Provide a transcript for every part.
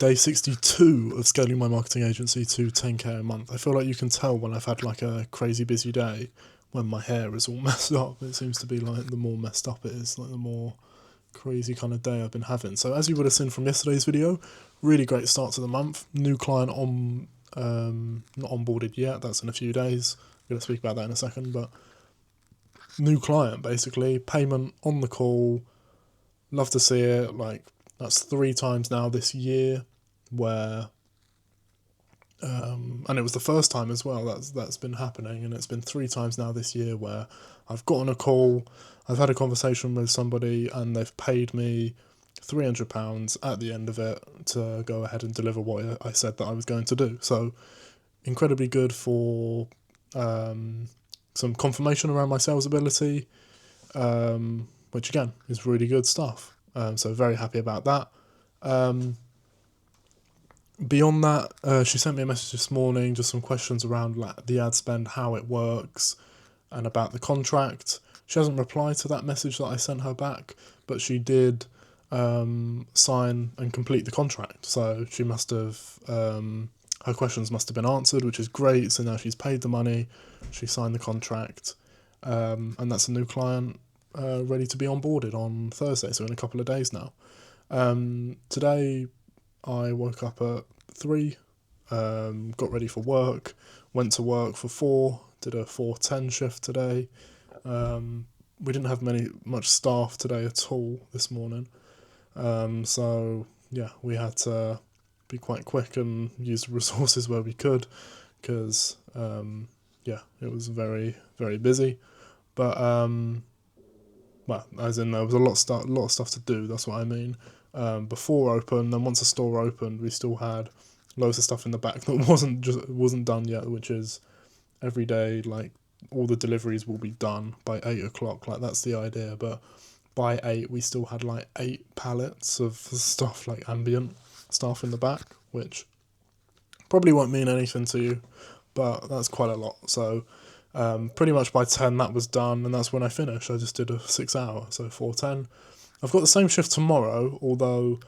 day 62 of scaling my marketing agency to 10k a month. I feel like you can tell when I've had like a crazy busy day when my hair is all messed up. It seems to be like the more messed up it is, like the more crazy kind of day I've been having. So as you would have seen from yesterday's video, really great start to the month. New client on, not onboarded yet, that's in a few days. I'm going to speak about that in a second, but new client basically, payment on the call, love to see it. Like, that's 3 times now this year where, and it was the first time as well that's been happening, and it's been 3 times now this year where I've gotten a call, I've had a conversation with somebody, and they've paid me £300 at the end of it to go ahead and deliver what I said that I was going to do. So incredibly good for some confirmation around my sales ability, which again is really good stuff. So very happy about that. Beyond that, she sent me a message this morning, just some questions around like the ad spend, how it works, and about the contract. She hasn't replied to that message that I sent her back, but she did sign and complete the contract. So she must have, her questions must have been answered, which is great. So now she's paid the money, she signed the contract, and that's a new client ready to be onboarded on Thursday, so in a couple of days now. Today I woke up at 3, got ready for work, went to work for 4, did a 4:10 shift today. We didn't have much staff today at all this morning, so yeah, we had to be quite quick and use the resources where we could, because yeah, it was very, very busy. But well, as in there was a lot of stuff to do, that's what I mean. Before open, then once the store opened, we still had loads of stuff in the back that wasn't done yet, which is every day, like, all the deliveries will be done by 8 o'clock, like that's the idea, but by 8 we still had like 8 pallets of stuff, like ambient stuff in the back, which probably won't mean anything to you, but that's quite a lot. So pretty much by 10 that was done, and that's when I finished. I just did a 6 hour, so 4:10. I've got the same shift tomorrow, although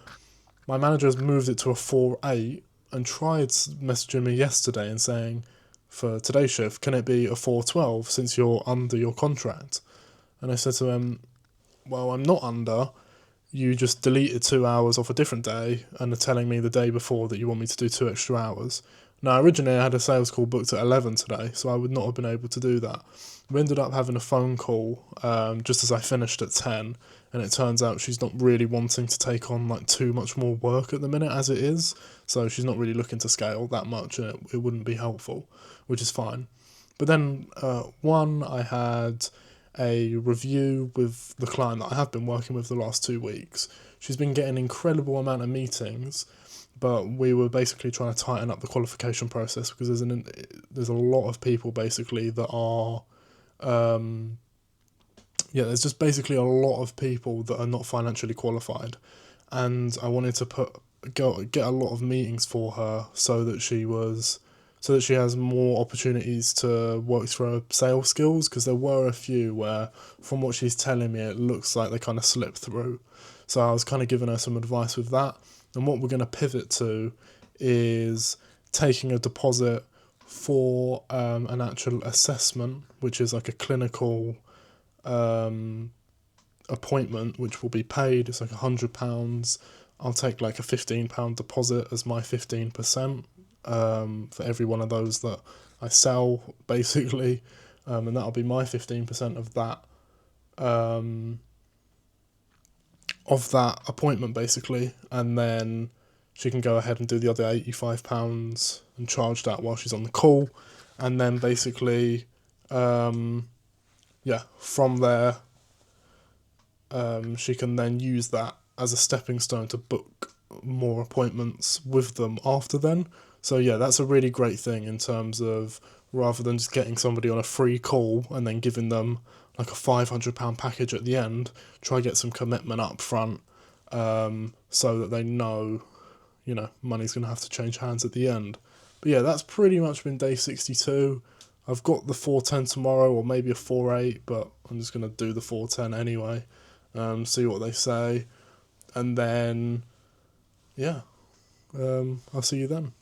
my manager has moved it to a 4:8 and tried messaging me yesterday and saying, for today's shift, can it be a 4:12 since you're under your contract? And I said to him, well, I'm not under. You just deleted 2 hours off a different day and are telling me the day before that you want me to do 2 extra hours. Now, originally I had a sales call booked at 11 today, so I would not have been able to do that. We ended up having a phone call just as I finished at 10, and it turns out she's not really wanting to take on like too much more work at the minute as it is, so she's not really looking to scale that much, and it wouldn't be helpful, which is fine. But then I had a review with the client that I have been working with the last 2 weeks. She's been getting an incredible amount of meetings, but we were basically trying to tighten up the qualification process, because there's a lot of people basically that are there's just basically a lot of people that are not financially qualified, and I wanted to get a lot of meetings for her so that she has more opportunities to work through her sales skills, because there were a few where, from what she's telling me, it looks like they kind of slipped through. So I was kind of giving her some advice with that. And what we're going to pivot to is taking a deposit for an actual assessment, which is like a clinical appointment, which will be paid. It's like £100. I'll take like a £15 deposit as my 15%. For every one of those that I sell, basically, and that'll be my 15% of that appointment, basically, and then she can go ahead and do the other £85 and charge that while she's on the call, and then basically, from there, she can then use that as a stepping stone to book more appointments with them after then. So yeah, that's a really great thing in terms of, rather than just getting somebody on a free call and then giving them like a £500 package at the end, try get some commitment up front, so that they know, money's going to have to change hands at the end. But yeah, that's pretty much been day 62. I've got the 4:10 tomorrow, or maybe a 4:8, but I'm just going to do the 4:10 anyway, see what they say. And then, yeah, I'll see you then.